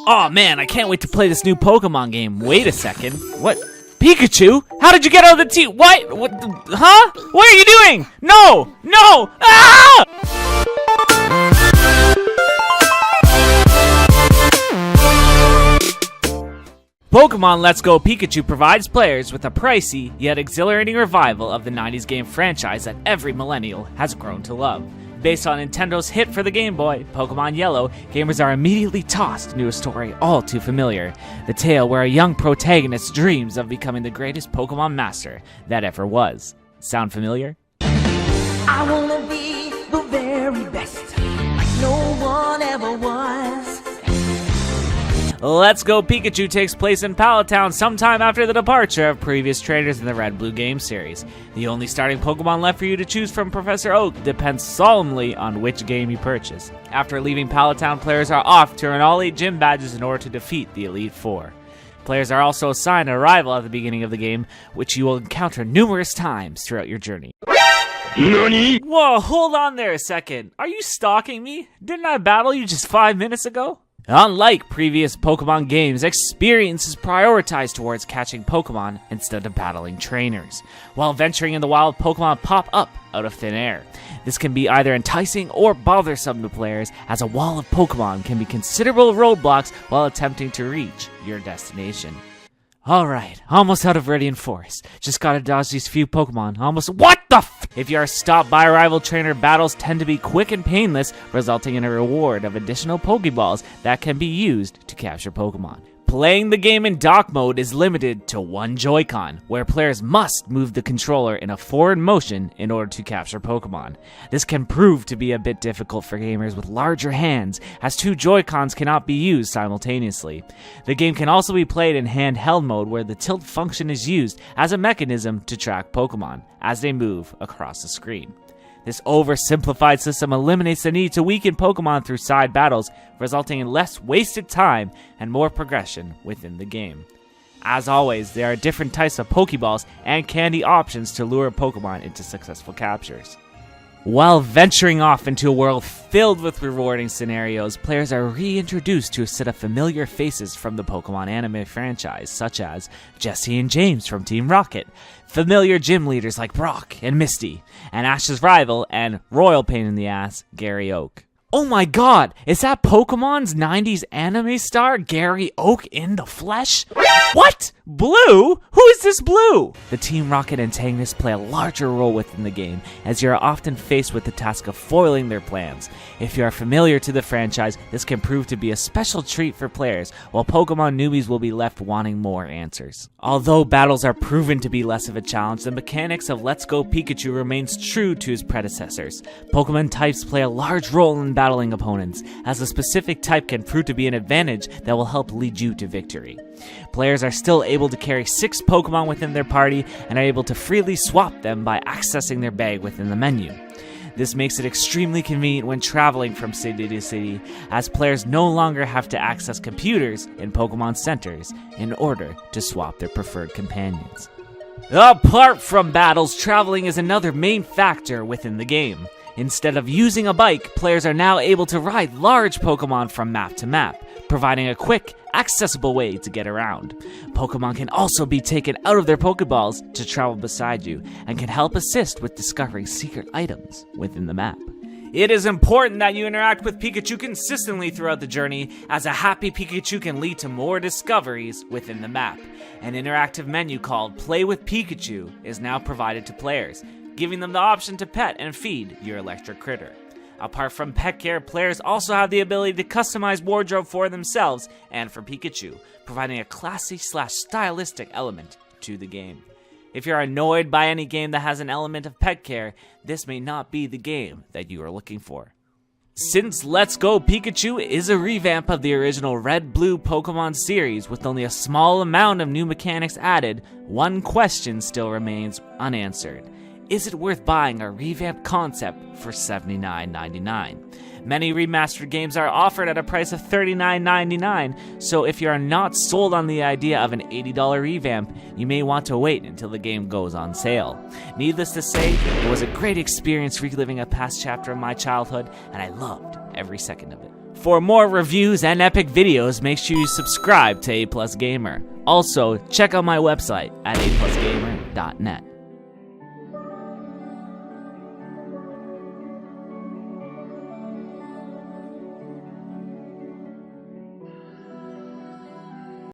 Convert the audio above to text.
Aw man, I can't wait to play this new Pokemon game. Wait a second. What? Pikachu? How did you get out of the team? What? Huh? What are you doing? No! No! Ah! Pokemon Let's Go Pikachu provides players with a pricey yet exhilarating revival of the 90s game franchise that every millennial has grown to love. Based on Nintendo's hit for the Game Boy, Pokemon Yellow, gamers are immediately tossed into a story all too familiar. The tale where a young protagonist dreams of becoming the greatest Pokemon master that ever was. Sound familiar? I wanna be the very best, like no one ever was. Let's Go Pikachu takes place in Pallet Town sometime after the departure of previous trainers in the Red Blue game series. The only starting Pokemon left for you to choose from Professor Oak depends solemnly on which game you purchase. After leaving Pallet Town, players are off to earn all 8 gym badges in order to defeat the Elite Four. Players are also assigned a rival at the beginning of the game, which you will encounter numerous times throughout your journey. NANI? Whoa, hold on there a second. Are you stalking me? Didn't I battle you just 5 minutes ago? Unlike previous Pokemon games, experience is prioritized towards catching Pokemon instead of battling trainers. While venturing in the wild, Pokemon pop up out of thin air. This can be either enticing or bothersome to players, as a wall of Pokemon can be considerable roadblocks while attempting to reach your destination. Alright, almost out of Radiant Forest. Just gotta dodge these few Pokemon. What the f? If you are stopped by a rival trainer, battles tend to be quick and painless, resulting in a reward of additional Pokeballs that can be used to capture Pokemon. Playing the game in dock mode is limited to one Joy-Con, where players must move the controller in a forward motion in order to capture Pokemon. This can prove to be a bit difficult for gamers with larger hands, as 2 Joy-Cons cannot be used simultaneously. The game can also be played in handheld mode, where the tilt function is used as a mechanism to track Pokemon as they move across the screen. This oversimplified system eliminates the need to weaken Pokemon through side battles, resulting in less wasted time and more progression within the game. As always, there are different types of Pokeballs and candy options to lure Pokemon into successful captures. While venturing off into a world filled with rewarding scenarios, players are reintroduced to a set of familiar faces from the Pokemon anime franchise, such as Jesse and James from Team Rocket, familiar gym leaders like Brock and Misty, and Ash's rival and royal pain in the ass, Gary Oak. Oh my god, is that Pokemon's 90s anime star, Gary Oak, in the flesh? What? Blue? Who is this Blue? The Team Rocket antagonists play a larger role within the game, as you are often faced with the task of foiling their plans. If you are familiar to the franchise, this can prove to be a special treat for players, while Pokemon newbies will be left wanting more answers. Although battles are proven to be less of a challenge, the mechanics of Let's Go Pikachu remains true to his predecessors. Pokemon types play a large role in battling opponents, as a specific type can prove to be an advantage that will help lead you to victory. Players are still able to carry 6 Pokemon within their party and are able to freely swap them by accessing their bag within the menu. This makes it extremely convenient when traveling from city to city, as players no longer have to access computers in Pokemon centers in order to swap their preferred companions. Apart from battles, traveling is another main factor within the game. Instead of using a bike, players are now able to ride large Pokemon from map to map, providing a quick, accessible way to get around. Pokemon can also be taken out of their Pokeballs to travel beside you, and can help assist with discovering secret items within the map. It is important that you interact with Pikachu consistently throughout the journey, as a happy Pikachu can lead to more discoveries within the map. An interactive menu called Play with Pikachu is now provided to players, giving them the option to pet and feed your electric critter. Apart from pet care, players also have the ability to customize wardrobe for themselves and for Pikachu, providing a classy/stylistic element to the game. If you're annoyed by any game that has an element of pet care, this may not be the game that you are looking for. Since Let's Go Pikachu is a revamp of the original Red-Blue Pokemon series with only a small amount of new mechanics added, one question still remains unanswered. Is it worth buying a revamped concept for $79.99? Many remastered games are offered at a price of $39.99, so if you are not sold on the idea of an $80 revamp, you may want to wait until the game goes on sale. Needless to say, it was a great experience reliving a past chapter of my childhood, and I loved every second of it. For more reviews and epic videos, make sure you subscribe to A Plus Gamer. Also, check out my website at aplusgamer.net.